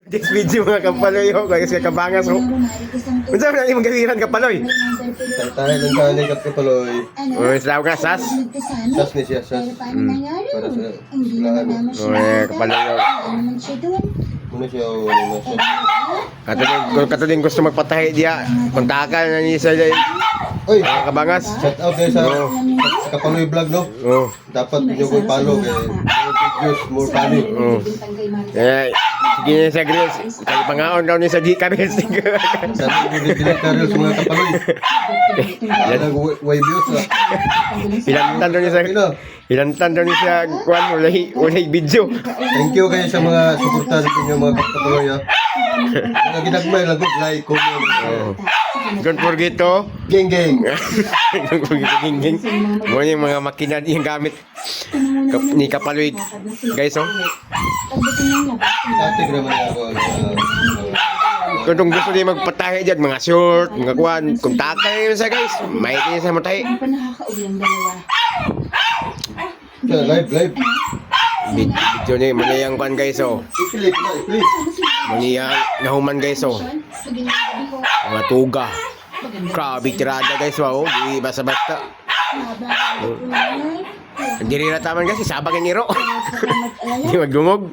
This video mga kapaloy ho, kaya siya kabangas ho. Unsa man imong galiran kapaloy? Tayo lang kani kapatuloy. Oy, sa ka sas. Sas ni siya, sas. Para sa lahan. Oy, kapaloy ho. Muna siya, muna siya. Katuling gusto magpatahi diya. Kontakan na ni sa Oy, kabangas. shout out guys sa Kapaloy Vlog, no? Oh. Dapat ninyo ko follow kay more videos, more funny. Oh. Eh, sige na sa grills. Kaya pangaon daw ni sa Gika Reels. Sabi ko bibilang ka rin sa mga Kapaloy. Alang way views ah. Ilantan daw ni sa Ilantan daw ni sa kuan ulay video. Thank you kayo sa mga suporta sa inyo mga Kapaloy ah. Mga ginagmay, lagot, like, comment. Oh. Don't forget to Geng geng. Ginging. Mo yung mga makina yung gamit ni Kapaloy. Guys, oh. Dati naman ako. Kung gusto niyo magpatahe dyan, mga short, mga kuan, kung takay yun sa guys, may din sa matahe. Live. Video ni, muna yung kuan guys, oh. Ipilit na, ipilit. Muna yung nahuman guys, oh. Mga tuga. Grabe tirada guys, wow. Di basta-basta. Diri na taman guys, isabag yung niro. Di magdungog.